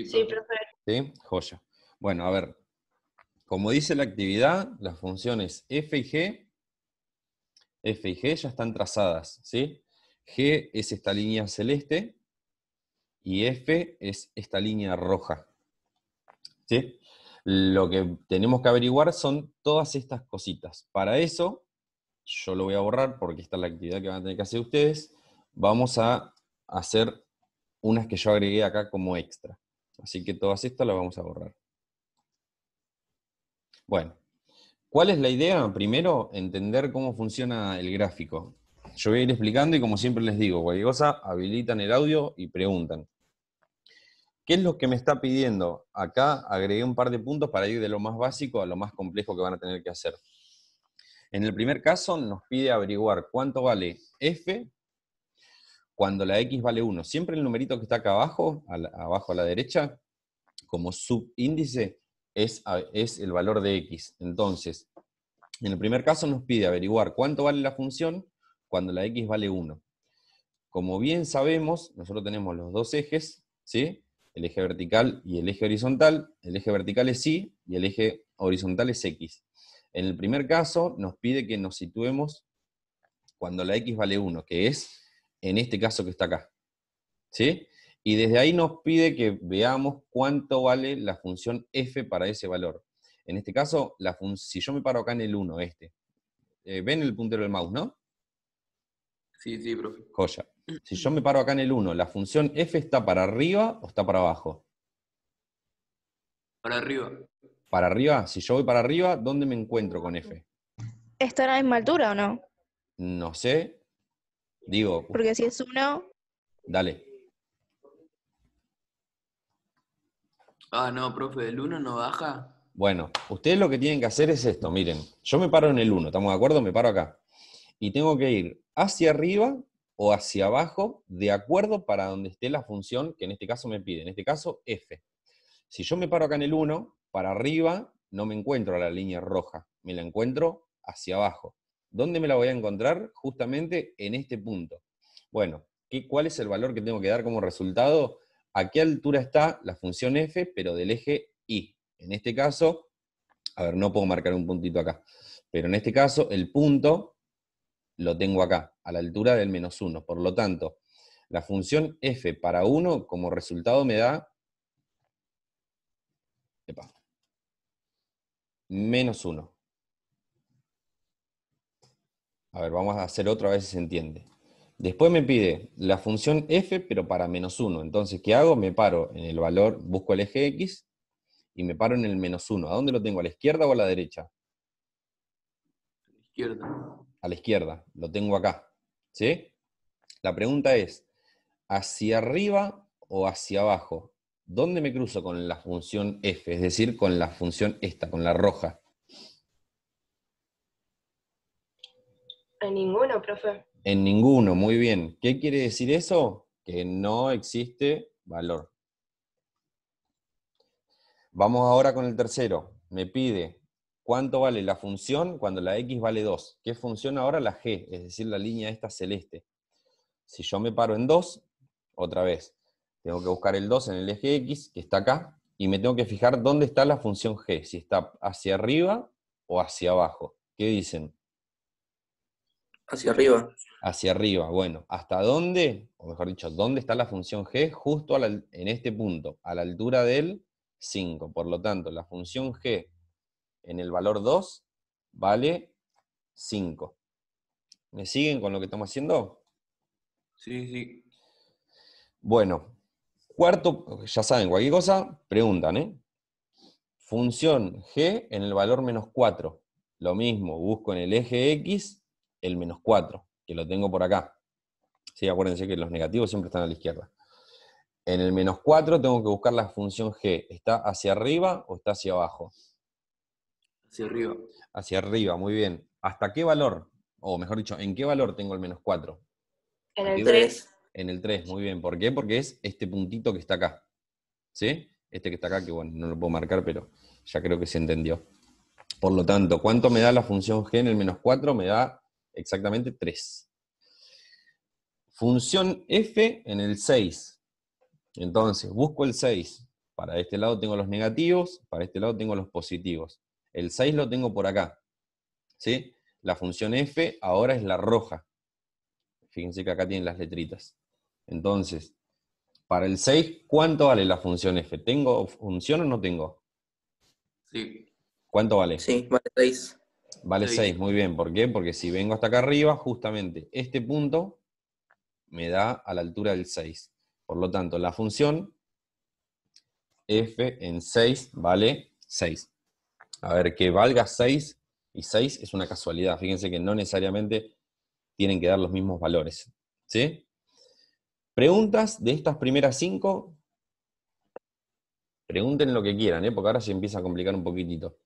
Sí, Sí, profe. profe. ¿Sí? Joya. Bueno, a ver. Como dice la actividad, las funciones F y G ya están trazadas, ¿sí? G es esta línea celeste y F es esta línea roja, ¿sí? Lo que tenemos que averiguar son todas estas cositas. Para eso, yo lo voy a borrar porque esta es la actividad que van a tener que hacer ustedes. Vamos a hacer unas que yo agregué acá como extra. Así que todas estas las vamos a borrar. Bueno, ¿cuál es la idea? Primero, entender cómo funciona el gráfico. Yo voy a ir explicando y como siempre les digo, cualquier cosa, habilitan el audio y preguntan. ¿Qué es lo que me está pidiendo? Acá agregué un par de puntos para ir de lo más básico a lo más complejo que van a tener que hacer. En el primer caso nos pide averiguar cuánto vale f cuando la x vale 1. Siempre el numerito que está acá abajo, abajo a la derecha, como subíndice, es el valor de x. Entonces, en el primer caso nos pide averiguar cuánto vale la función cuando la x vale 1. Como bien sabemos, nosotros tenemos los dos ejes, ¿sí? El eje vertical y el eje horizontal. El eje vertical es y el eje horizontal es x. En el primer caso nos pide que nos situemos cuando la x vale 1, que es en este caso que está acá, ¿sí? Y desde ahí nos pide que veamos cuánto vale la función f para ese valor. En este caso, si yo me paro acá en el 1, ven el puntero del mouse, ¿no? Sí, sí, profe. Joya. Si yo me paro acá en el 1, ¿la función f está para arriba o está para abajo? Para arriba. Para arriba, si yo voy para arriba, ¿dónde me encuentro con f? ¿Está a la misma altura o no? No sé. Digo, Porque si es 1, dale. Ah, no, profe, del 1 no baja. Bueno, ustedes lo que tienen que hacer es esto, miren. Yo me paro en el 1, ¿estamos de acuerdo? Me paro acá. Y tengo que ir hacia arriba o hacia abajo, de acuerdo para donde esté la función que en este caso me pide. En este caso, f. Si yo me paro acá en el 1, para arriba no me encuentro a la línea roja, me la encuentro hacia abajo. ¿Dónde me la voy a encontrar? Justamente en este punto. Bueno, ¿cuál es el valor que tengo que dar como resultado? ¿A qué altura está la función f, pero del eje y? En este caso, a ver, no puedo marcar un puntito acá, pero en este caso el punto lo tengo acá, a la altura del -1. Por lo tanto, la función f para 1 como resultado me da -1. A ver, vamos a hacer otro a ver si se entiende. Después me pide la función f, pero para -1. Entonces, ¿qué hago? Me paro en el valor, busco el eje x, y me paro en el -1. ¿A dónde lo tengo? ¿A la izquierda o a la derecha? Izquierda. A la izquierda, lo tengo acá. ¿Sí? La pregunta es, ¿hacia arriba o hacia abajo? ¿Dónde me cruzo con la función f? Es decir, con la función esta, con la roja. en ninguno, profe. En ninguno, muy bien. ¿Qué quiere decir eso? Que no existe valor. Vamos ahora con el tercero. Me pide cuánto vale la función cuando la x vale 2. ¿Qué función ahora? La g, es decir, la línea esta celeste. Si yo me paro en 2, otra vez, tengo que buscar el 2 en el eje x, que está acá, y me tengo que fijar dónde está la función g, si está hacia arriba o hacia abajo. ¿Qué dicen? Hacia arriba. Hacia arriba. Bueno, ¿hasta dónde? O mejor dicho, ¿dónde está la función g? Justo en este punto, a la altura del 5. Por lo tanto, la función g en el valor 2 vale 5. ¿Me siguen con lo que estamos haciendo? Sí, sí. Bueno, cuarto, ya saben, cualquier cosa, preguntan, ¿eh? Función g en el valor -4. Lo mismo, busco en el eje x el -4, que lo tengo por acá. Sí, acuérdense que los negativos siempre están a la izquierda. En el -4 tengo que buscar la función g. ¿Está hacia arriba o está hacia abajo? Hacia arriba. Hacia arriba, muy bien. ¿Hasta qué valor? O mejor dicho, ¿en qué valor tengo el -4? En ¿A el qué? 3. En el 3, muy bien. ¿Por qué? Porque es este puntito que está acá. ¿Sí? Este que está acá, que bueno, no lo puedo marcar, pero ya creo que se entendió. Por lo tanto, ¿cuánto me da la función g en el -4? Me da exactamente 3. Función f en el 6. Entonces, busco el 6. Para este lado tengo los negativos, para este lado tengo los positivos. El 6 lo tengo por acá, ¿sí? La función f ahora es la roja. Fíjense que acá tienen las letritas. Entonces, para el 6, ¿cuánto vale la función f? ¿Tengo función o no tengo? Sí. ¿Cuánto vale? Sí, vale 6. Vale 6, muy bien. ¿Por qué? Porque si vengo hasta acá arriba, justamente este punto me da a la altura del 6. Por lo tanto, la función f en 6 vale 6. A ver, que valga 6 y 6 es una casualidad. Fíjense que no necesariamente tienen que dar los mismos valores. ¿Sí? ¿Preguntas de estas primeras 5? Pregunten lo que quieran, porque ahora se empieza a complicar un poquitito.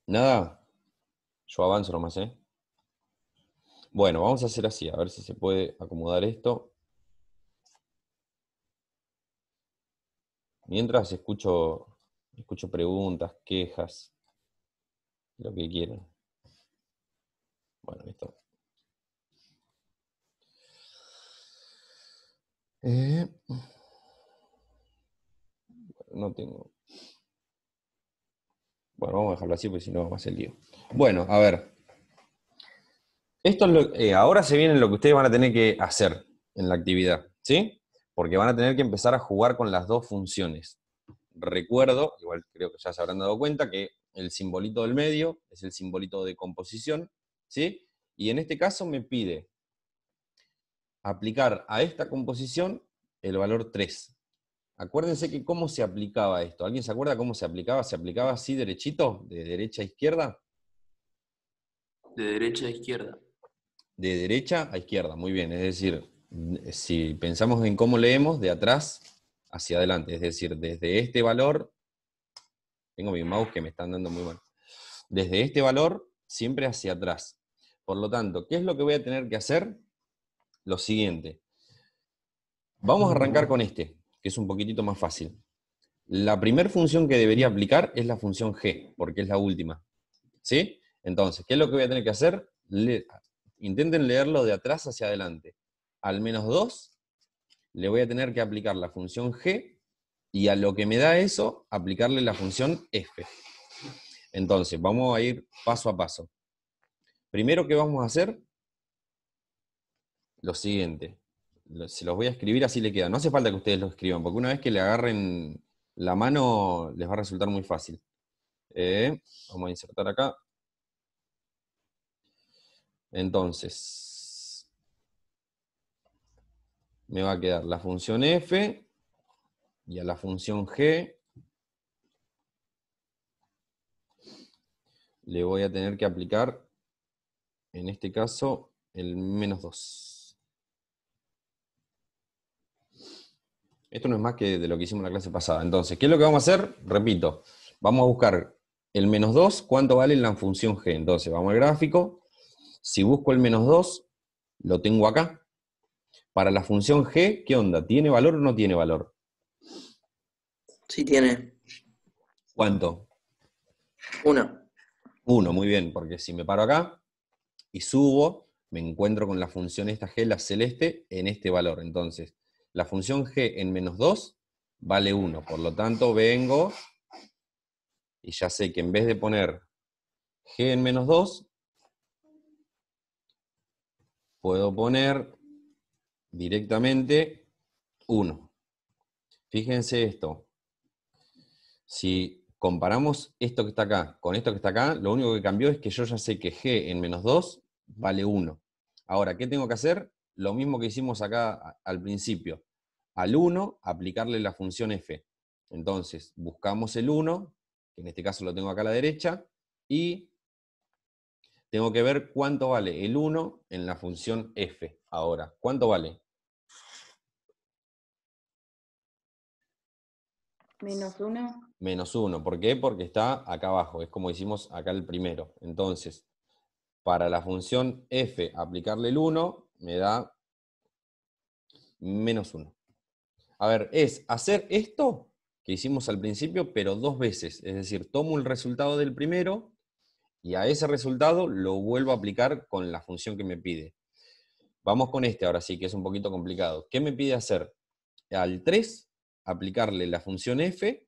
¿Nada? Yo avanzo nomás, ¿eh? Bueno, vamos a hacer así, a ver si se puede acomodar esto. Mientras escucho preguntas, quejas, lo que quieran. Bueno, listo. No tengo. Bueno, vamos a dejarlo así porque si no va a ser lío. Bueno, a ver. Esto es ahora se viene lo que ustedes van a tener que hacer en la actividad, ¿sí? Porque van a tener que empezar a jugar con las dos funciones. Recuerdo, igual creo que ya se habrán dado cuenta, que el simbolito del medio es el simbolito de composición, ¿sí? Y en este caso me pide aplicar a esta composición el valor 3. Acuérdense que cómo se aplicaba esto. ¿Alguien se acuerda cómo se aplicaba? ¿Se aplicaba así derechito, de derecha a izquierda? De derecha a izquierda. De derecha a izquierda, muy bien. Es decir, si pensamos en cómo leemos, de atrás hacia adelante. Es decir, desde este valor, tengo mi mouse que me están dando muy mal. Desde este valor, siempre hacia atrás. Por lo tanto, ¿qué es lo que voy a tener que hacer? Lo siguiente. Vamos a arrancar con este, que es un poquitito más fácil. La primera función que debería aplicar es la función g, porque es la última. ¿Sí? Entonces, ¿qué es lo que voy a tener que hacer? Intenten leerlo de atrás hacia adelante. Al menos 2 le voy a tener que aplicar la función g y a lo que me da eso, aplicarle la función f. Entonces, vamos a ir paso a paso. Primero, ¿qué vamos a hacer? Lo siguiente. Se los voy a escribir así le queda. No hace falta que ustedes lo escriban, porque una vez que le agarren la mano les va a resultar muy fácil. Vamos a insertar acá. Entonces, me va a quedar la función f y a la función g le voy a tener que aplicar, en este caso, el menos 2. Esto no es más que de lo que hicimos en la clase pasada. Entonces, ¿qué es lo que vamos a hacer? Repito, vamos a buscar el menos 2, ¿cuánto vale la función g? Entonces, vamos al gráfico. Si busco el menos 2, lo tengo acá. Para la función g, ¿qué onda? ¿Tiene valor o no tiene valor? Sí tiene. ¿Cuánto? 1. 1, muy bien, porque si me paro acá y subo, me encuentro con la función esta g, la celeste, en este valor. Entonces, la función g en menos 2 vale 1. Por lo tanto, vengo y ya sé que en vez de poner g en menos 2, puedo poner directamente 1. Fíjense esto. Si comparamos esto que está acá con esto que está acá, lo único que cambió es que yo ya sé que g en menos 2 vale 1. Ahora, ¿qué tengo que hacer? Lo mismo que hicimos acá al principio. Al 1, aplicarle la función f. Entonces, buscamos el 1, que en este caso lo tengo acá a la derecha, y tengo que ver cuánto vale el 1 en la función f. Ahora, ¿cuánto vale? Menos 1. Menos 1. ¿Por qué? Porque está acá abajo. Es como hicimos acá el primero. Entonces, para la función f aplicarle el 1, me da menos 1. A ver, es hacer esto que hicimos al principio, pero 2 veces. Es decir, tomo el resultado del primero y a ese resultado lo vuelvo a aplicar con la función que me pide. Vamos con este ahora sí, que es un poquito complicado. ¿Qué me pide hacer? al 3 aplicarle la función f.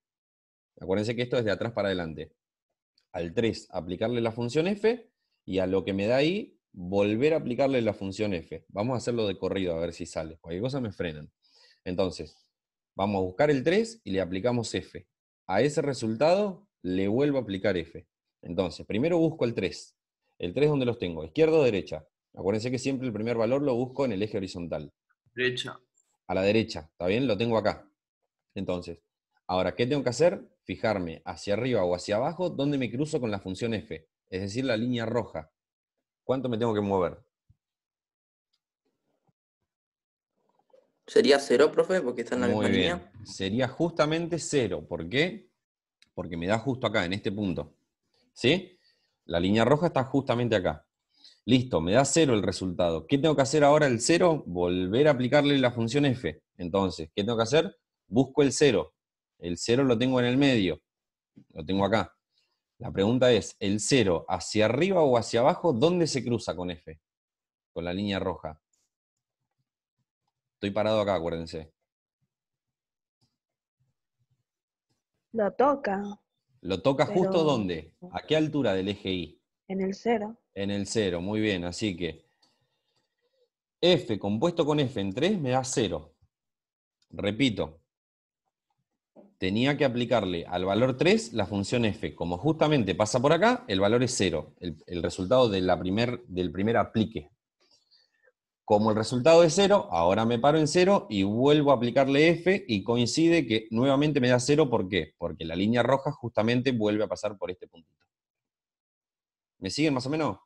Acuérdense que esto es de atrás para adelante. Al 3 aplicarle la función f, y a lo que me da ahí, volver a aplicarle la función f. Vamos a hacerlo de corrido a ver si sale. Cualquier cosa me frenan. Entonces, vamos a buscar el 3 y le aplicamos f. A ese resultado le vuelvo a aplicar f. Entonces, primero busco el 3. ¿El 3 dónde los tengo? ¿Izquierda o derecha? Acuérdense que siempre el primer valor lo busco en el eje horizontal. Derecha. A la derecha, ¿está bien? Lo tengo acá. Entonces, ahora, ¿qué tengo que hacer? Fijarme hacia arriba o hacia abajo donde me cruzo con la función f, es decir, la línea roja. ¿Cuánto me tengo que mover? ¿Sería 0, profe? Porque está en la Muy misma bien. línea. Sería justamente 0. ¿Por qué? Porque me da justo acá, en este punto. ¿Sí? La línea roja está justamente acá. Listo, me da 0 el resultado. ¿Qué tengo que hacer ahora el 0? Volver a aplicarle la función f. Entonces, ¿qué tengo que hacer? Busco el 0. El 0 lo tengo en el medio. Lo tengo acá. La pregunta es, ¿el 0 hacia arriba o hacia abajo? ¿Dónde se cruza con f? Con la línea roja. Estoy parado acá, acuérdense. Lo toca, ¿Lo toca pero justo dónde? ¿A qué altura del eje Y? en el 0. En el 0, muy bien. Así que f compuesto con f en 3 me da 0. Repito, tenía que aplicarle al valor 3 la función f. Como justamente pasa por acá, el valor es 0. El resultado de del primer aplique. Como el resultado es 0, ahora me paro en 0 y vuelvo a aplicarle f, y coincide que nuevamente me da 0. ¿Por qué? Porque la línea roja justamente vuelve a pasar por este puntito. ¿Me siguen más o menos?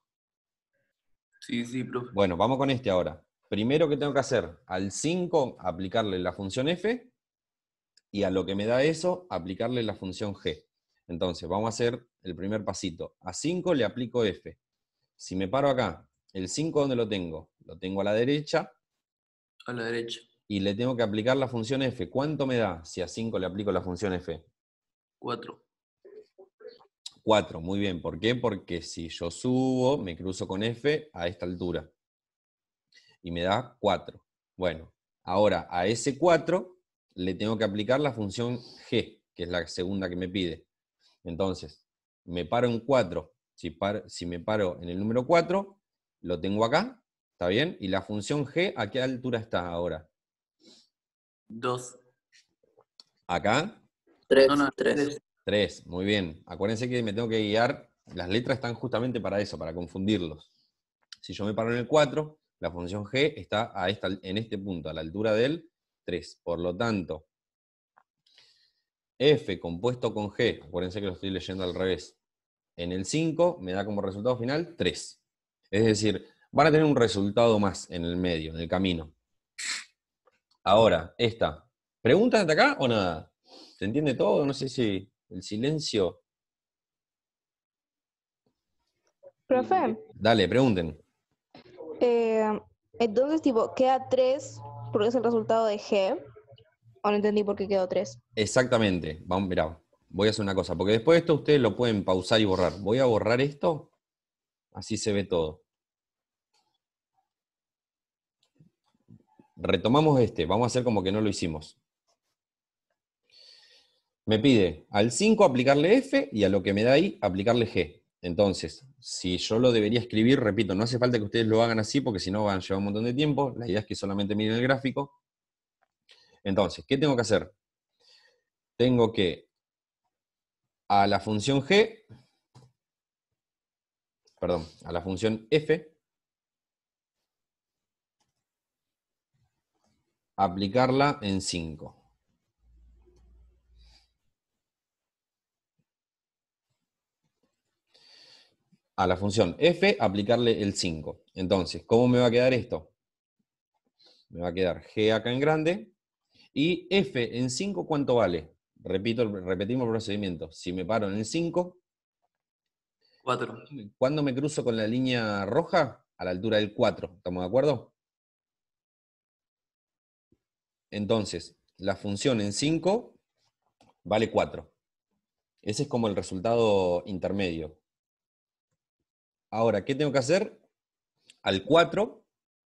Sí, profe. Bueno, vamos con este ahora. Primero, ¿qué tengo que hacer? Al 5 aplicarle la función f, y a lo que me da eso, aplicarle la función g. Entonces, vamos a hacer el primer pasito. A 5 le aplico f. Si me paro acá, el 5 ¿dónde lo tengo? Lo tengo a la derecha, A la derecha. y le tengo que aplicar la función f. ¿Cuánto me da si a 5 le aplico la función f? 4. 4, muy bien. ¿Por qué? Porque si yo subo, me cruzo con f a esta altura. Y me da 4. Bueno, ahora a ese 4 le tengo que aplicar la función g, que es la segunda que me pide. Entonces, me paro en 4. Si me paro en el número 4, lo tengo acá, ¿está bien? Y la función g, ¿a qué altura está ahora? 2. Acá, 3, No, 3. 3. 3, muy bien. Acuérdense que me tengo que guiar, las letras están justamente para eso, para confundirlos. Si yo me paro en el 4, la función g está en este punto, a la altura del 3. Por lo tanto, f compuesto con g, acuérdense que lo estoy leyendo al revés, en el 5 me da como resultado final 3. Es decir, van a tener un resultado más en el medio, en el camino. Ahora, esta. ¿Preguntas de acá o nada? ¿Se entiende todo? No sé si el silencio... Profe, Dale, pregunten. entonces, tipo, queda 3 porque es el resultado de G. O no entendí por qué quedó 3. Exactamente. Vamos, mirá, voy a hacer una cosa, porque después de esto ustedes lo pueden pausar y borrar. Voy a borrar esto, así se ve todo. Retomamos vamos a hacer como que no lo hicimos. Me pide al 5 aplicarle f, y a lo que me da ahí aplicarle g. Entonces, si yo lo debería escribir, repito, no hace falta que ustedes lo hagan así, porque si no van a llevar un montón de tiempo. La idea es que solamente miren el gráfico. Entonces, ¿qué tengo que hacer? Tengo que a la función g, perdón, a la función f, aplicarla en 5. A la función f, aplicarle el 5. Entonces, ¿cómo me va a quedar esto? Me va a quedar g acá en grande, y f en 5, ¿cuánto vale? Repetimos el procedimiento. Si me paro en el 5, 4. ¿cuándo me cruzo con la línea roja? A la altura del 4. ¿Estamos de acuerdo? Entonces, la función en 5 vale 4. Ese es como el resultado intermedio. Ahora, ¿qué tengo que hacer? Al 4,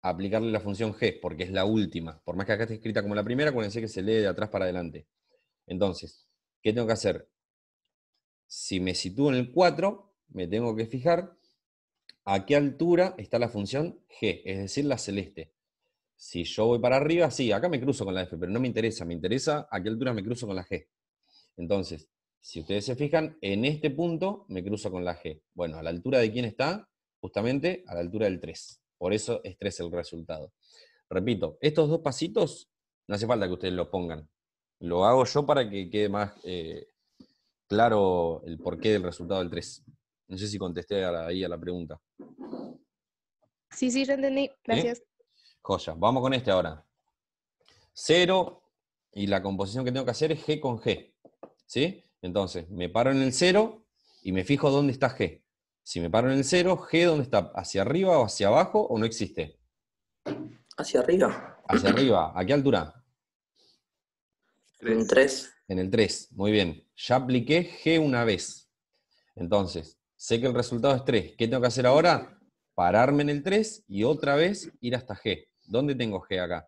aplicarle la función g, porque es la última. Por más que acá esté escrita como la primera, acuérdense que se lee de atrás para adelante. Entonces, ¿qué tengo que hacer? Si me sitúo en el 4, me tengo que fijar a qué altura está la función g, es decir, la celeste. Si yo voy para arriba, sí, acá me cruzo con la f, pero no me interesa a qué altura me cruzo con la g. Entonces, si ustedes se fijan, en este punto me cruzo con la g. Bueno, ¿a la altura de quién está? Justamente a la altura del 3. Por eso es 3 el resultado. Repito, estos dos pasitos no hace falta que ustedes los pongan. Lo hago yo para que quede más claro el porqué del resultado del 3. No sé si contesté ahí a la pregunta. Sí, ya entendí. Gracias. Joya. Vamos con este ahora. 0, y la composición que tengo que hacer es G con G. ¿Sí? Entonces, me paro en el 0 y me fijo dónde está G. Si me paro en el 0, G ¿dónde está? ¿Hacia arriba o hacia abajo o no existe? Hacia arriba. Hacia arriba. ¿A qué altura? En 3. En el 3. Muy bien. Ya apliqué G una vez. Entonces, sé que el resultado es 3. ¿Qué tengo que hacer ahora? Pararme en el 3 y otra vez ir hasta G. ¿Dónde tengo G acá?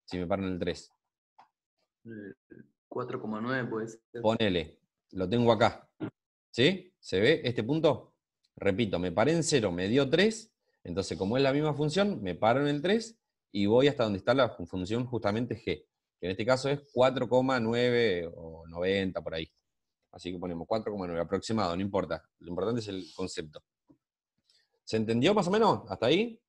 Si me paro en el 3. 4,9 puede ser. Ponele. Lo tengo acá. ¿Sí? ¿Se ve este punto? Repito, me paré en 0, me dio 3. Entonces, como es la misma función, me paro en el 3 y voy hasta donde está la función justamente G. Que en este caso es 4,9 o 90 por ahí. Así que ponemos 4,9 aproximado, no importa. Lo importante es el concepto. ¿Se entendió más o menos? ¿Hasta ahí?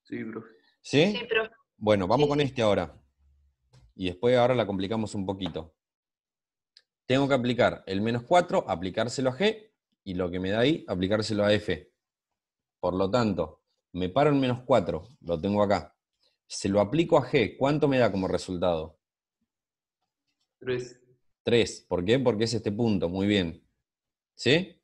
Sí, profe. ¿Sí? Sí, pero Bueno, vamos Sí, con sí. este ahora. Y después ahora la complicamos un poquito. Tengo que aplicar el -4, aplicárselo a G, y lo que me da ahí, aplicárselo a F. Por lo tanto, me paro en -4, lo tengo acá. Se lo aplico a G, ¿cuánto me da como resultado? 3. 3. ¿Por qué? Porque es este punto, muy bien. ¿Sí?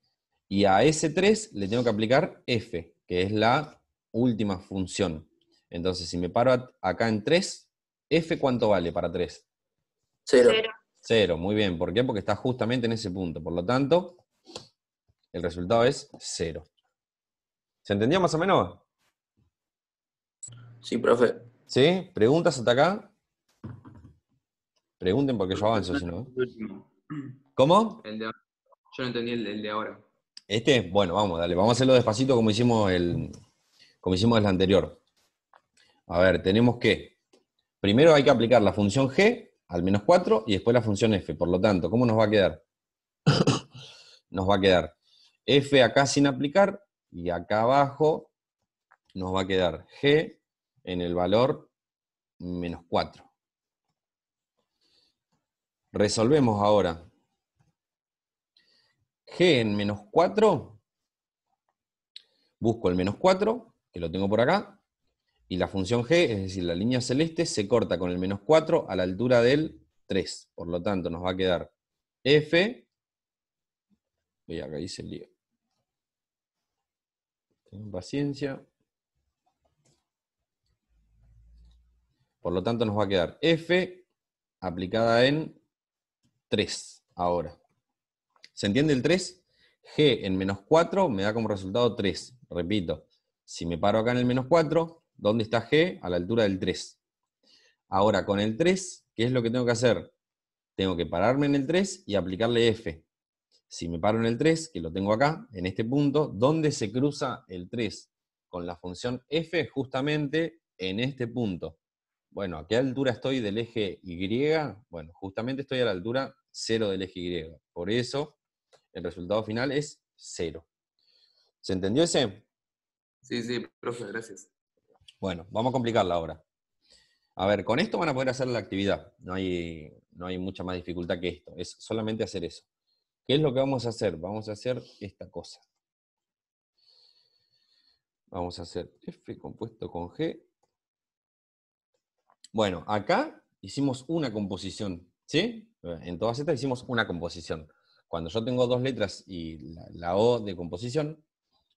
Y a ese 3 le tengo que aplicar F, que es la última función. Entonces, si me paro acá en 3, F ¿cuánto vale para 3? 0. 0, muy bien. ¿Por qué? Porque está justamente en ese punto. Por lo tanto, el resultado es 0. ¿Se entendió más o menos? Sí, profe. ¿Sí? ¿Preguntas hasta acá? Pregunten porque yo avanzo, si no. El último. ¿Cómo? El de ahora. Yo no entendí el de ahora. Bueno, vamos, dale. Vamos a hacerlo despacito como hicimos el anterior. A ver, tenemos que... Primero hay que aplicar la función G al -4 y después la función F. Por lo tanto, ¿cómo nos va a quedar? Nos va a quedar F acá sin aplicar y acá abajo nos va a quedar G en el valor -4. Resolvemos ahora. G en -4, busco el -4, que lo tengo por acá, y la función G, es decir, la línea celeste, se corta con el -4 a la altura del 3. Por lo tanto, nos va a quedar F, y acá hice el lío. Tengan paciencia. Por lo tanto, nos va a quedar F aplicada en 3 ahora. ¿Se entiende el 3? G en -4 me da como resultado 3. Repito, si me paro acá en el -4, ¿dónde está G? A la altura del 3. Ahora, con el 3, ¿qué es lo que tengo que hacer? Tengo que pararme en el 3 y aplicarle F. Si me paro en el 3, que lo tengo acá, en este punto, ¿dónde se cruza el 3? Con la función F justamente en este punto. Bueno, ¿a qué altura estoy del eje Y? Bueno, justamente estoy a la altura 0 del eje Y. Por eso, el resultado final es 0. ¿Se entendió ese? Sí, profe, gracias. Bueno, vamos a complicarla ahora. A ver, con esto van a poder hacer la actividad. No hay mucha más dificultad que esto. Es solamente hacer eso. ¿Qué es lo que vamos a hacer? Vamos a hacer esta cosa. Vamos a hacer F compuesto con G. Bueno, acá hicimos una composición, ¿sí? En todas estas hicimos una composición. Cuando yo tengo dos letras y la O de composición,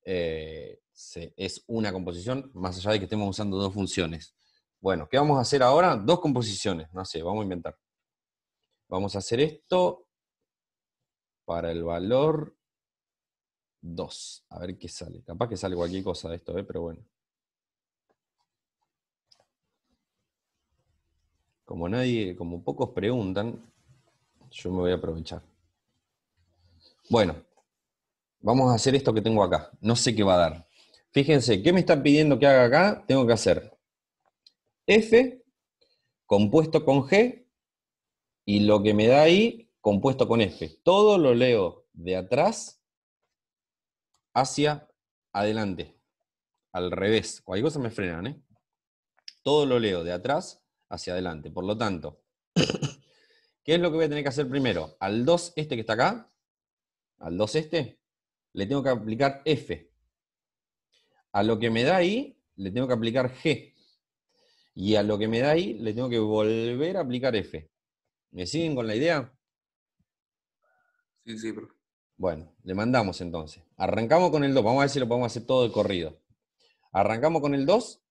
es una composición, más allá de que estemos usando dos funciones. Bueno, ¿qué vamos a hacer ahora? Dos composiciones, no sé, vamos a inventar. Vamos a hacer esto para el valor 2. A ver qué sale. Capaz que sale cualquier cosa de esto, pero bueno. como pocos preguntan, yo me voy a aprovechar. Bueno, vamos a hacer esto que tengo acá. No sé qué va a dar. Fíjense, ¿qué me está pidiendo que haga acá? Tengo que hacer F compuesto con G y lo que me da ahí compuesto con F. Todo lo leo de atrás hacia adelante. Al revés. Cualquier cosa me frenan, ¿eh? Todo lo leo de atrás hacia adelante. Por lo tanto, ¿qué es lo que voy a tener que hacer primero? Al 2 este que está acá, al 2 este, le tengo que aplicar F. A lo que me da ahí, le tengo que aplicar G. Y a lo que me da ahí, le tengo que volver a aplicar F. ¿Me siguen con la idea? Sí, sí, profe. Bueno, le mandamos entonces. Arrancamos con el 2. Vamos a ver si lo podemos hacer todo de corrido. Arrancamos con el 2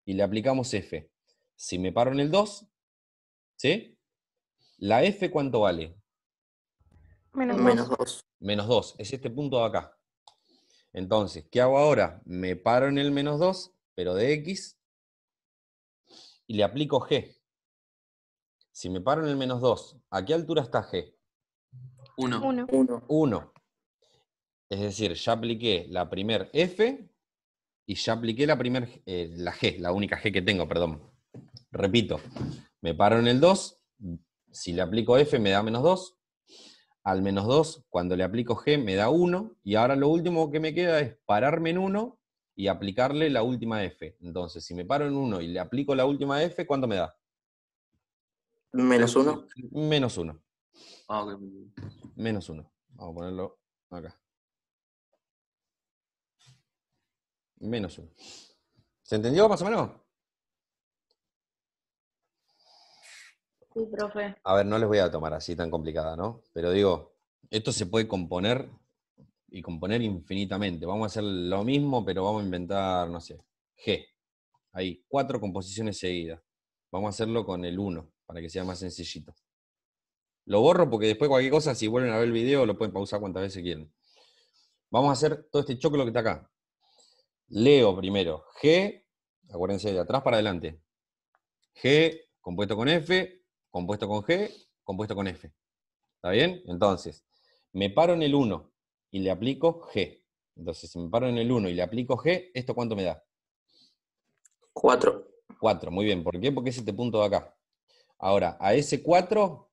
y le aplicamos F. Si me paro en el 2, ¿sí? ¿La F cuánto vale? Menos Menos 2. 2. Menos 2. Es este punto de acá. Entonces, ¿qué hago ahora? Me paro en el menos 2, pero de X, y le aplico G. Si me paro en el menos 2, ¿a qué altura está G? 1. 1. 1. 1. Es decir, ya apliqué la primer F y ya apliqué la G, la única G que tengo, perdón. Repito, me paro en el 2, si le aplico F me da menos 2, al menos 2, cuando le aplico G me da 1, y ahora lo último que me queda es pararme en 1 y aplicarle la última F. Entonces, si me paro en 1 y le aplico la última F, ¿cuánto me da? Menos 1. Menos 1. Ah, ok. Menos 1. Vamos a ponerlo acá. Menos 1. ¿Se entendió más o menos? Sí, profe. A ver, no les voy a tomar así tan complicada, ¿no? Pero digo, esto se puede componer y componer infinitamente. Vamos a hacer lo mismo, pero vamos a inventar, no sé, G. Ahí, 4 composiciones seguidas. Vamos a hacerlo con el 1, para que sea más sencillito. Lo borro porque después cualquier cosa, si vuelven a ver el video, lo pueden pausar cuantas veces quieran. Vamos a hacer todo este choclo que está acá. Leo primero G, acuérdense de atrás para adelante. G compuesto con F, compuesto con G, compuesto con F. ¿Está bien? Entonces, me paro en el 1 y le aplico G. Entonces, si me paro en el 1 y le aplico G, ¿esto cuánto me da? 4. 4, muy bien. ¿Por qué? Porque es este punto de acá. Ahora, a ese 4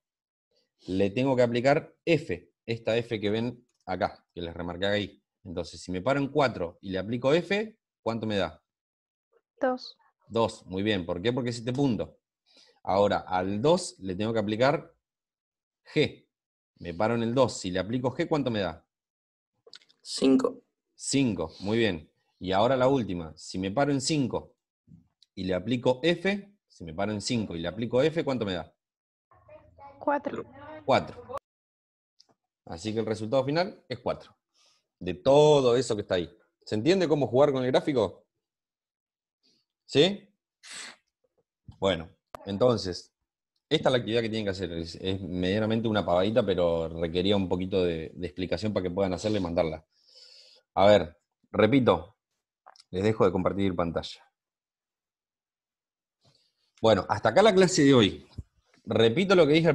le tengo que aplicar F, esta F que ven acá, que les remarqué ahí. Entonces, si me paro en 4 y le aplico F, ¿cuánto me da? 2. 2, muy bien. ¿Por qué? Porque es este punto. Ahora, al 2 le tengo que aplicar G. Me paro en el 2. Si le aplico G, ¿cuánto me da? 5. 5, muy bien. Y ahora la última. Si me paro en 5 y le aplico F, si me paro en 5 y le aplico F, ¿cuánto me da? 4. 4. Así que el resultado final es 4. De todo eso que está ahí. ¿Se entiende cómo jugar con el gráfico? ¿Sí? Bueno, entonces, esta es la actividad que tienen que hacer. Es medianamente una pavadita, pero requería un poquito de explicación para que puedan hacerla y mandarla. A ver, repito, les dejo de compartir pantalla. Bueno, hasta acá la clase de hoy. Repito lo que dije al